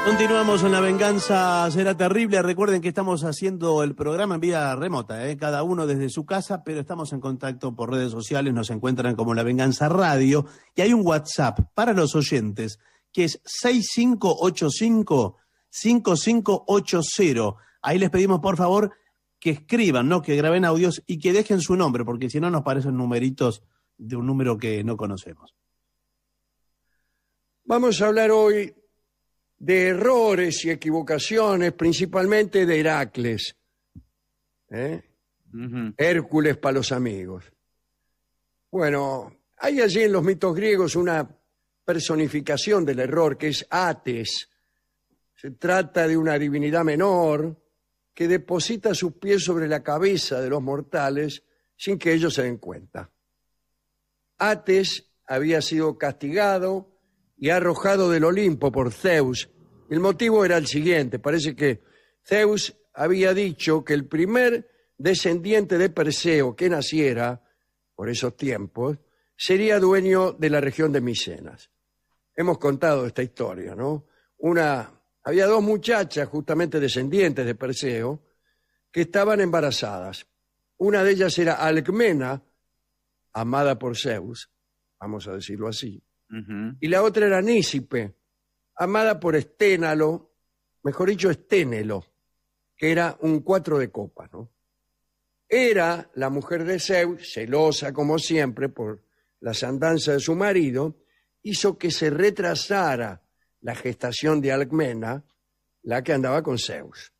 Continuamos en La Venganza Será Terrible. Recuerden que estamos haciendo el programa en vía remota, cada uno desde su casa, pero estamos en contacto por redes sociales, nos encuentran como La Venganza Radio, y hay un WhatsApp para los oyentes que es 6585-5580. Ahí les pedimos, por favor, que escriban, ¿no? Que graben audios y que dejen su nombre, porque si no nos parecen numeritos de un número que no conocemos. Vamos a hablar hoy de errores y equivocaciones, principalmente de Heracles. Hércules para los amigos. Bueno, hay allí en los mitos griegos una personificación del error que es Ates. Se trata de una divinidad menor que deposita sus pies sobre la cabeza de los mortales sin que ellos se den cuenta. Ates había sido castigado y arrojado del Olimpo por Zeus. El motivo era el siguiente: parece que Zeus había dicho que el primer descendiente de Perseo que naciera por esos tiempos sería dueño de la región de Micenas. Hemos contado esta historia, ¿no? Había dos muchachas justamente descendientes de Perseo que estaban embarazadas. Una de ellas era Alcmena, amada por Zeus, vamos a decirlo así, y la otra era Nícipe, amada por Esténalo, mejor dicho Esténelo, que era un 4 de copas, ¿no? Era la mujer de Zeus, celosa como siempre por las andanzas de su marido, hizo que se retrasara la gestación de Alcmena, la que andaba con Zeus.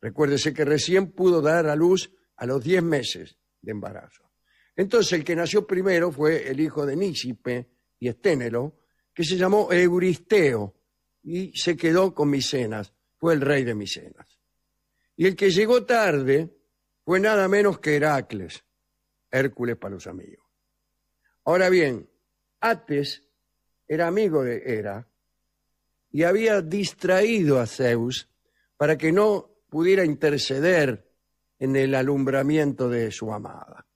Recuérdese que recién pudo dar a luz a los 10 meses de embarazo. Entonces el que nació primero fue el hijo de Nícipe y Esténelo, que se llamó Euristeo y se quedó con Micenas, fue el rey de Micenas. Y el que llegó tarde fue nada menos que Heracles, Hércules para los amigos. Ahora bien, Ates era amigo de Hera y había distraído a Zeus para que no pudiera interceder en el alumbramiento de su amada.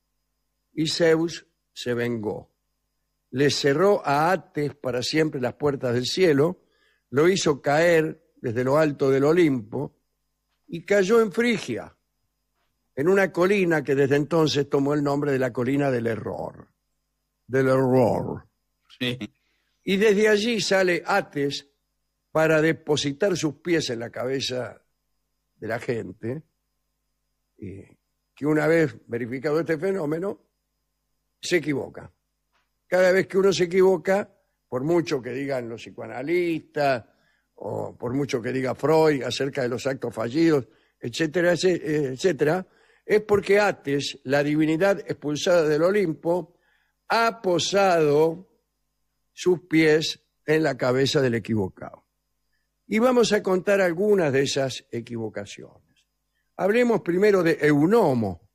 Y Zeus se vengó. Le cerró a Ates para siempre las puertas del cielo, lo hizo caer desde lo alto del Olimpo y cayó en Frigia, en una colina que desde entonces tomó el nombre de la colina del error. Del error. Sí. Y desde allí sale Ates para depositar sus pies en la cabeza de la gente, y que una vez verificado este fenómeno, se equivoca. Cada vez que uno se equivoca, por mucho que digan los psicoanalistas, o por mucho que diga Freud acerca de los actos fallidos, etcétera, etcétera, es porque Ates, la divinidad expulsada del Olimpo, ha posado sus pies en la cabeza del equivocado. Y vamos a contar algunas de esas equivocaciones. Hablemos primero de Eunomo.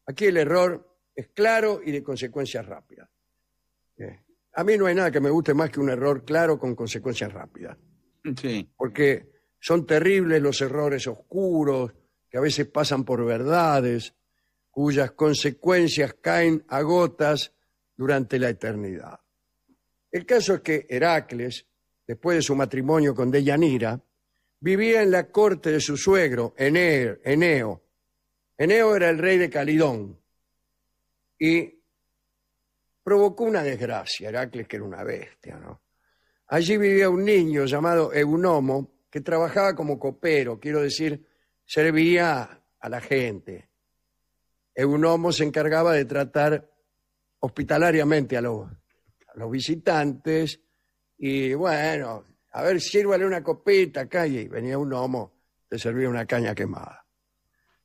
Aquí el error es claro y de consecuencias rápidas. A mí no hay nada que me guste más que un error claro con consecuencias rápidas. Sí. Porque son terribles los errores oscuros, que a veces pasan por verdades, cuyas consecuencias caen a gotas durante la eternidad. El caso es que Heracles, después de su matrimonio con Deyanira, vivía en la corte de su suegro, Eneo. Eneo era el rey de Calidón y provocó una desgracia. Heracles, que era una bestia, ¿no? Allí vivía un niño llamado Eunomo que trabajaba como copero, quiero decir, servía a la gente. Eunomo se encargaba de tratar hospitalariamente a los visitantes y bueno, a ver, sírvale una copita acá, y venía un gnomo, te servía una caña quemada.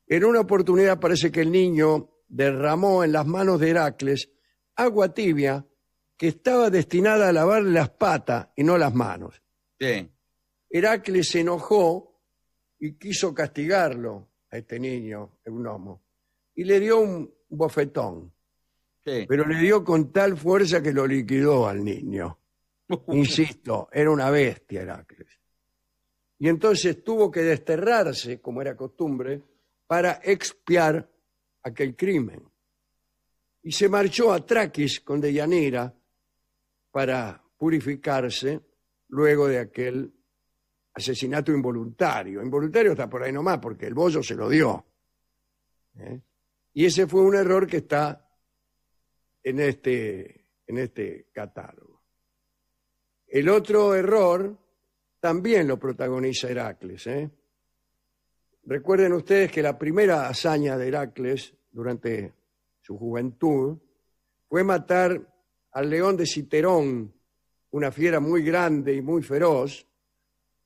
En una oportunidad parece que el niño derramó en las manos de Heracles agua tibia que estaba destinada a lavarle las patas y no las manos. Sí. Heracles se enojó y quiso castigarlo a este niño, Eunomo, y le dio un bofetón. Sí. Pero le dio con tal fuerza que lo liquidó al niño. Insisto, era una bestia Heracles. Y entonces tuvo que desterrarse, como era costumbre, para expiar aquel crimen. Y se marchó a Traquis con Deyanira para purificarse luego de aquel asesinato involuntario. Involuntario está por ahí nomás, porque el bollo se lo dio. Y ese fue un error que está en este catálogo. El otro error también lo protagoniza Heracles. Recuerden ustedes que la primera hazaña de Heracles durante su juventud fue matar al león de Citerón, una fiera muy grande y muy feroz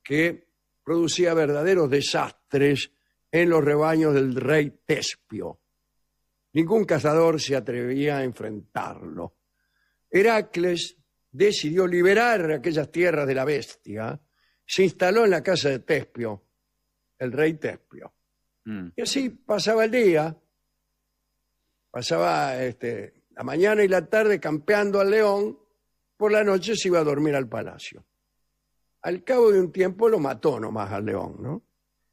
que producía verdaderos desastres en los rebaños del rey Tespio. Ningún cazador se atrevía a enfrentarlo. Heracles decidió liberar aquellas tierras de la bestia, se instaló en la casa de Tespio, el rey Tespio. Y así pasaba el día, pasaba la mañana y la tarde campeando al león, por la noche se iba a dormir al palacio. Al cabo de un tiempo lo mató nomás al león, ¿no?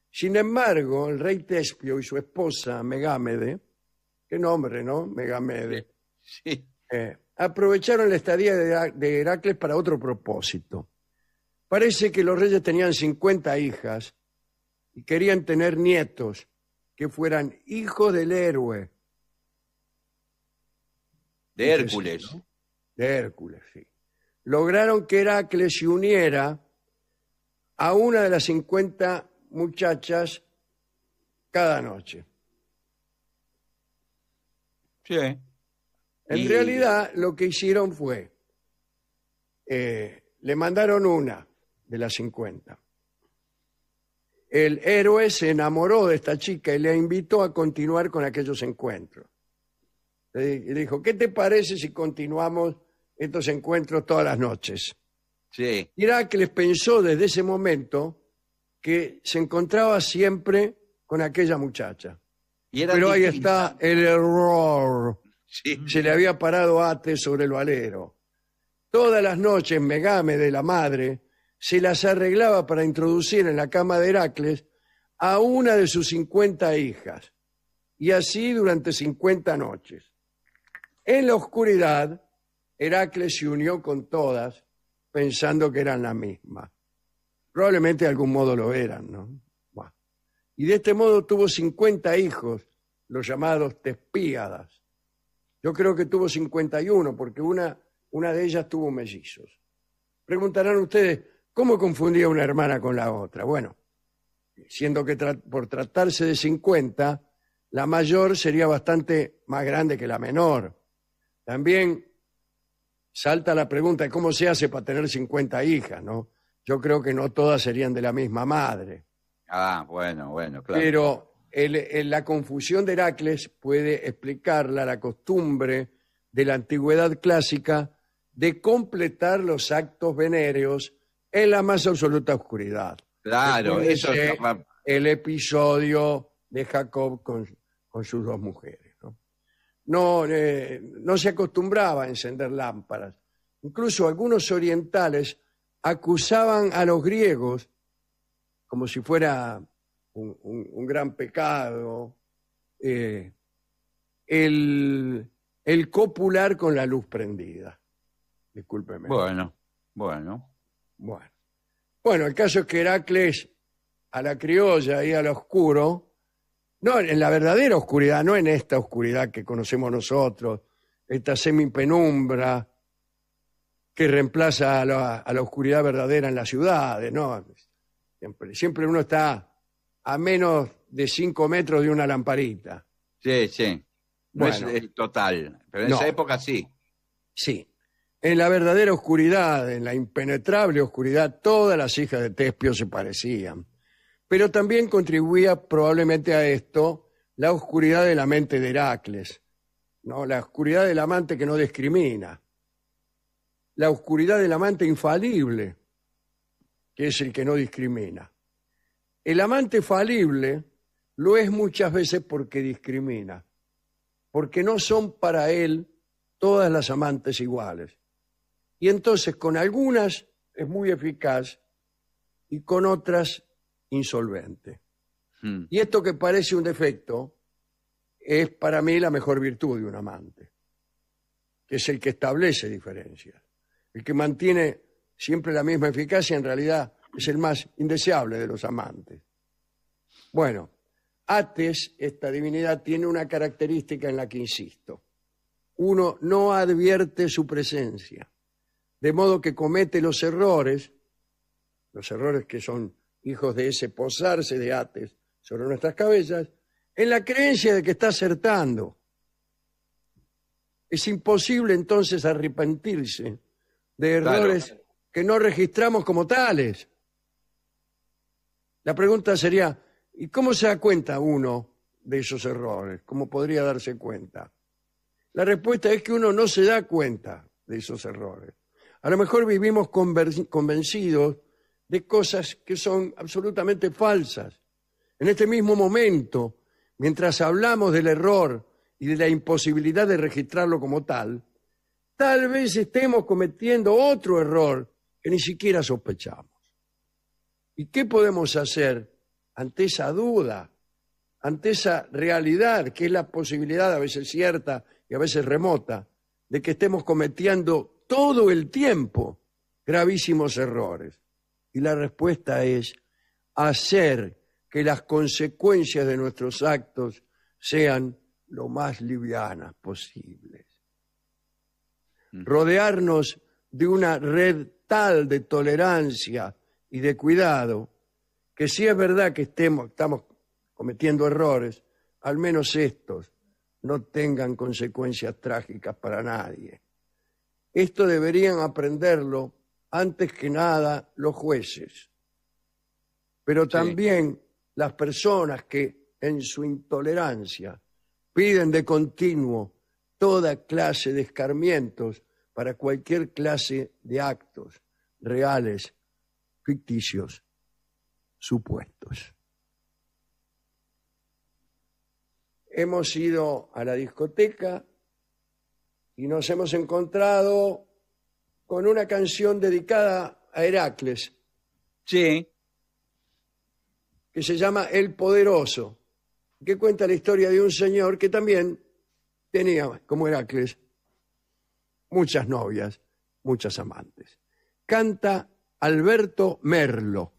Sin embargo, el rey Tespio y su esposa Megámede, qué nombre, ¿no? Megámede. Sí. Aprovecharon la estadía de Heracles para otro propósito. Parece que los reyes tenían 50 hijas y querían tener nietos que fueran hijos del héroe. De Hércules. ¿No? De Hércules, sí. Lograron que Heracles se uniera a una de las 50 muchachas cada noche. Sí. En realidad, lo que hicieron fue, le mandaron una de las 50. El héroe se enamoró de esta chica y le invitó a continuar con aquellos encuentros. Le dijo, ¿qué te parece si continuamos estos encuentros todas las noches? Sí. Heracles pensó desde ese momento que se encontraba siempre con aquella muchacha. Pero ahí está el error. Sí. Se le había parado Ates sobre el valero. Todas las noches Megámede, la madre, se las arreglaba para introducir en la cama de Heracles a una de sus 50 hijas. Y así durante 50 noches. En la oscuridad, Heracles se unió con todas pensando que eran la misma. Probablemente de algún modo lo eran, ¿no? Bueno. Y de este modo tuvo 50 hijos, los llamados Tespíadas. Yo creo que tuvo 51, porque una de ellas tuvo mellizos. Preguntarán ustedes, ¿cómo confundía una hermana con la otra? Bueno, siendo que por tratarse de 50, la mayor sería bastante más grande que la menor. También salta la pregunta de cómo se hace para tener 50 hijas, ¿no? Yo creo que no todas serían de la misma madre. Ah, bueno, claro. Pero la confusión de Heracles puede explicarla la costumbre de la antigüedad clásica de completar los actos venéreos en la más absoluta oscuridad. Claro, eso es el episodio de Jacob con sus dos mujeres. No se acostumbraba a encender lámparas. Incluso algunos orientales acusaban a los griegos como si fuera un gran pecado el copular con la luz prendida. Discúlpeme. Bueno. Bueno, el caso es que Heracles a la criolla y al oscuro, no, en la verdadera oscuridad, no en esta oscuridad que conocemos nosotros, esta semipenumbra que reemplaza a la oscuridad verdadera en las ciudades, ¿no? Siempre uno está a menos de 5 metros de una lamparita. Sí. No Bueno, es total, pero en no. esa época sí. Sí. En la verdadera oscuridad, en la impenetrable oscuridad, todas las hijas de Tespio se parecían. Pero también contribuía probablemente a esto la oscuridad de la mente de Heracles, ¿no? La oscuridad del amante que no discrimina. La oscuridad del amante infalible, que es el que no discrimina. El amante falible lo es muchas veces porque discrimina, porque no son para él todas las amantes iguales. Y entonces con algunas es muy eficaz y con otras insolvente. Y esto que parece un defecto es para mí la mejor virtud de un amante, que es el que establece diferencias. El que mantiene siempre la misma eficacia en realidad es el más indeseable de los amantes. Bueno, Ates, esta divinidad, tiene una característica en la que insisto. Uno no advierte su presencia, de modo que comete los errores que son hijos de ese posarse de Ates sobre nuestras cabezas, en la creencia de que está acertando. Es imposible entonces arrepentirse de errores que no registramos como tales. La pregunta sería, ¿y cómo se da cuenta uno de esos errores? ¿Cómo podría darse cuenta? La respuesta es que uno no se da cuenta de esos errores. A lo mejor vivimos convencidos de cosas que son absolutamente falsas. En este mismo momento, mientras hablamos del error y de la imposibilidad de registrarlo como tal, tal vez estemos cometiendo otro error que ni siquiera sospechamos. ¿Y qué podemos hacer ante esa duda, ante esa realidad, que es la posibilidad, a veces cierta y a veces remota, de que estemos cometiendo todo el tiempo gravísimos errores? Y la respuesta es hacer que las consecuencias de nuestros actos sean lo más livianas posibles. Rodearnos de una red tal de tolerancia y de cuidado, que si es verdad que estamos cometiendo errores, al menos estos no tengan consecuencias trágicas para nadie. Esto deberían aprenderlo antes que nada los jueces, pero también las personas que en su intolerancia piden de continuo toda clase de escarmientos para cualquier clase de actos reales, ficticios, supuestos. Hemos ido a la discoteca y nos hemos encontrado con una canción dedicada a Heracles. Sí. Que se llama El Poderoso, que cuenta la historia de un señor que también tenía, como Heracles, muchas novias, muchas amantes. Canta Alberto Merlo.